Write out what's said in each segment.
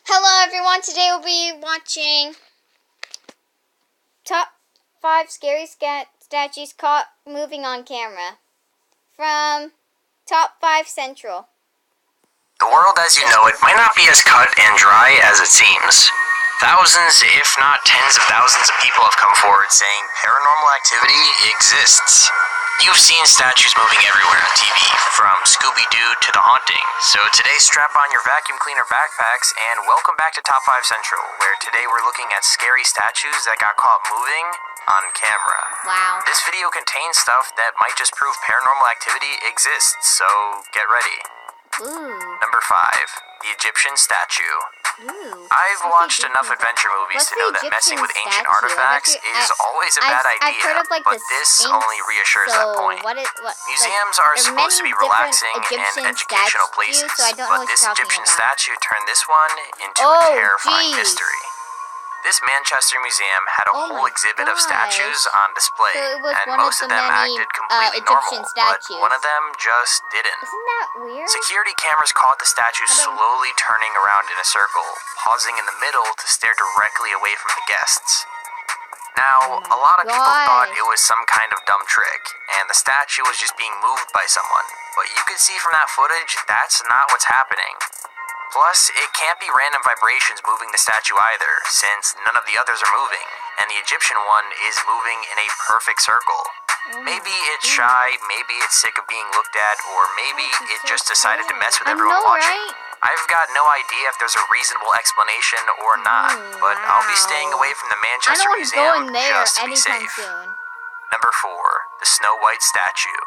Hello everyone, today we'll be watching Top 5 Scary Statues Caught Moving on Camera from Top 5 Central. The world as you know it might not be as cut and dry as it seems. Thousands, if not tens of thousands of people have come forward saying paranormal activity exists. You've seen statues moving everywhere on TV, from Scooby-Doo to The Haunting. So today strap on your vacuum cleaner backpacks and welcome back to Top 5 Central, where today we're looking at scary statues that got caught moving on camera. Wow. This video contains stuff that might just prove paranormal activity exists, so get ready. Ooh. Number 5, the Egyptian statue. Ooh. I've watched enough adventure movies to know that messing with ancient artifacts is always a bad idea, but this only reassures that point. Museums are supposed to be relaxing and educational places, but this Egyptian statue turned this one into a terrifying mystery. This Manchester museum had a whole exhibit of statues on display, and most of them acted completely normal, but one of them just didn't. Isn't that weird? Security cameras caught the statue slowly turning around in a circle, pausing in the middle to stare directly away from the guests. Now, a lot of people thought it was some kind of dumb trick, and the statue was just being moved by someone, but you can see from that footage that's not what's happening. Plus, it can't be random vibrations moving the statue either, since none of the others are moving, and the Egyptian one is moving in a perfect circle. Maybe it's shy, maybe it's sick of being looked at, or maybe it just decided to mess with everyone watching. I've got no idea if there's a reasonable explanation or not, but I'll be staying away from the Manchester Museum just to be safe. Number 4, the Snow White statue.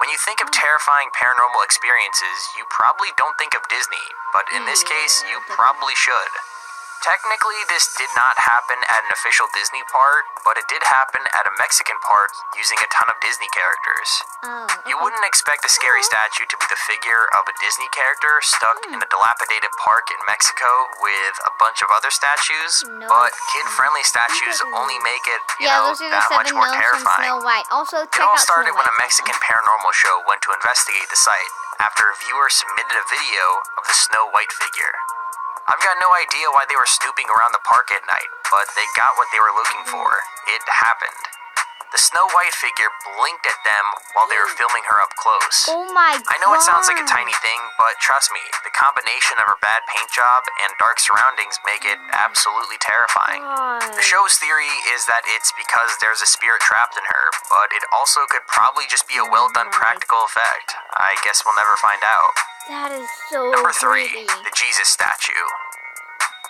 When you think of terrifying paranormal experiences, you probably don't think of Disney, but in this case, you probably should. Technically, this did not happen at an official Disney park, but it did happen at a Mexican park using a ton of Disney characters. You wouldn't expect a scary statue to be the figure of a Disney character stuck in a dilapidated park in Mexico with a bunch of other statues, but kid-friendly statues only make it, that much more terrifying. It all started when a Mexican paranormal show went to investigate the site after a viewer submitted a video of the Snow White figure. I've got no idea why they were snooping around the park at night, but they got what they were looking for. It happened. The Snow White figure blinked at them while they were filming her up close. Oh my god. I know it sounds like a tiny thing, but trust me, the combination of her bad paint job and dark surroundings make it absolutely terrifying. The show's theory is that it's because there's a spirit trapped in her, but it also could probably just be a well-done practical effect. I guess we'll never find out. That is so Number 3, creepy. the Jesus statue.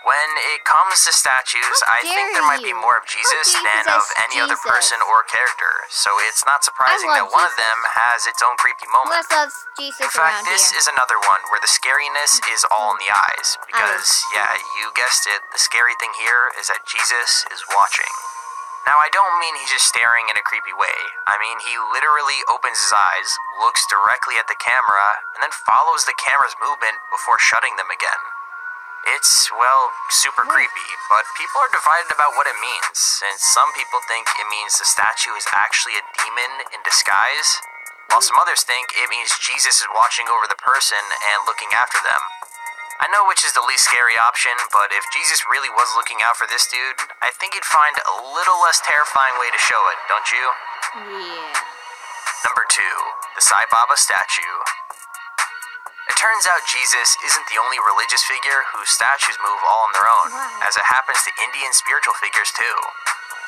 When it comes to statues, I think there might be more of Jesus than of any other person or character, so it's not surprising that one of them has its own creepy moment. In fact, this is another one where the scariness is all in the eyes, because, you guessed it, the scary thing here is that Jesus is watching. Now, I don't mean he's just staring in a creepy way. I mean, he literally opens his eyes, looks directly at the camera, and then follows the camera's movement before shutting them again. It's, well, super creepy, but people are divided about what it means, since some people think it means the statue is actually a demon in disguise, while some others think it means Jesus is watching over the person and looking after them. I know which is the least scary option, but if Jesus really was looking out for this dude, I think he'd find a little less terrifying way to show it, don't you? Yeah. Number 2, the Sai Baba statue. It turns out Jesus isn't the only religious figure whose statues move all on their own, as it happens to Indian spiritual figures too.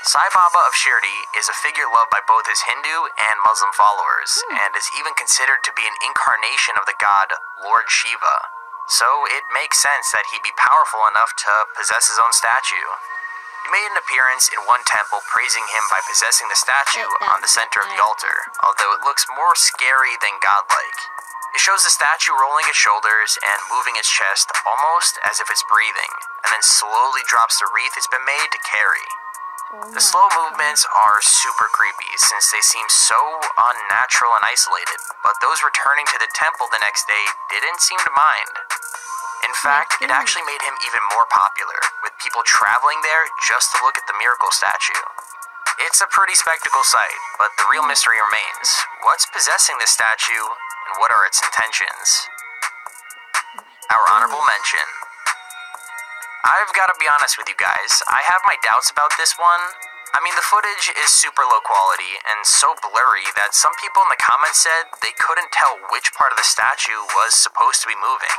Sai Baba of Shirdi is a figure loved by both his Hindu and Muslim followers, and is even considered to be an incarnation of the god Lord Shiva. So it makes sense that he'd be powerful enough to possess his own statue. He made an appearance in one temple praising him by possessing the statue on the center of the altar, although it looks more scary than godlike. It shows the statue rolling its shoulders and moving its chest almost as if it's breathing, and then slowly drops the wreath it's been made to carry. The slow movements are super creepy since they seem so unnatural and isolated, but those returning to the temple the next day didn't seem to mind. In fact, it actually made him even more popular, with people traveling there just to look at the miracle statue. It's a pretty spectacle sight, but the real mystery remains. What's possessing this statue, and what are its intentions? Our honorable mention, I've got to be honest with you guys. I have my doubts about this one. I mean, the footage is super low quality and so blurry that some people in the comments said they couldn't tell which part of the statue was supposed to be moving.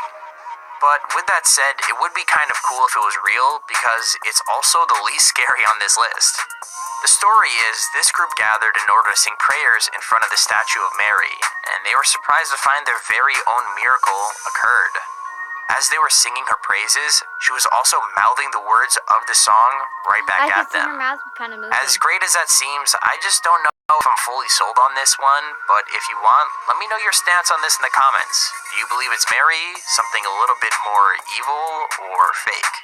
But with that said, it would be kind of cool if it was real because it's also the least scary on this list. The story is this group gathered in order to sing prayers in front of the statue of Mary, and they were surprised to find their very own miracle occurred. As they were singing her praises, she was also mouthing the words of the song right back I at could see them. her mouth kind of moving. As great as that seems, I just don't know if I'm fully sold on this one, but if you want, let me know your stance on this in the comments. Do you believe it's Mary, something a little bit more evil, or fake?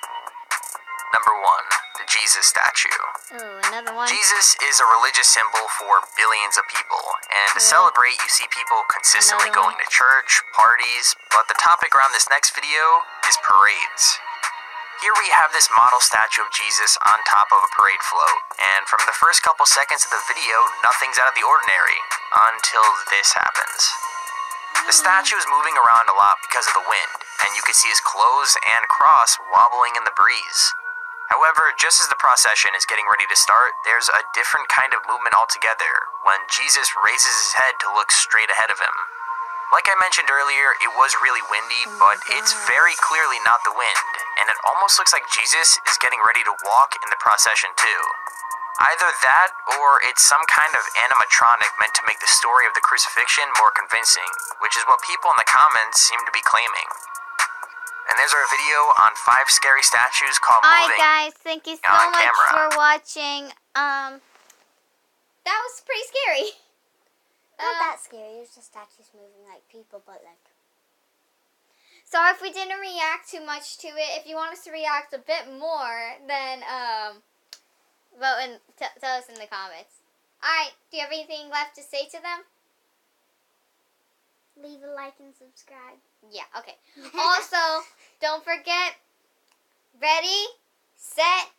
Number 1, the Jesus statue. Oh, another one. Jesus is a religious symbol for billions of people, and to celebrate, you see people consistently going to church, parties, but the topic around this next video is parades. Here we have this model statue of Jesus on top of a parade float, and from the first couple seconds of the video, nothing's out of the ordinary, until this happens. The statue is moving around a lot because of the wind, and you can see his clothes and cross wobbling in the breeze. However, just as the procession is getting ready to start, there's a different kind of movement altogether when Jesus raises his head to look straight ahead of him. Like I mentioned earlier, it was really windy, but it's very clearly not the wind, and it almost looks like Jesus is getting ready to walk in the procession too. Either that, or it's some kind of animatronic meant to make the story of the crucifixion more convincing, which is what people in the comments seem to be claiming. And there's our video on 5 scary statues called Alright Moving guys, thank you so on much camera. for watching. That was pretty scary. Not that scary. It's just statues moving like people, but like. Sorry if we didn't react too much to it. If you want us to react a bit more, then vote and tell us in the comments. Alright, do you have anything left to say to them? Leave a like and subscribe. Yeah, okay. Also, don't forget, ready, set,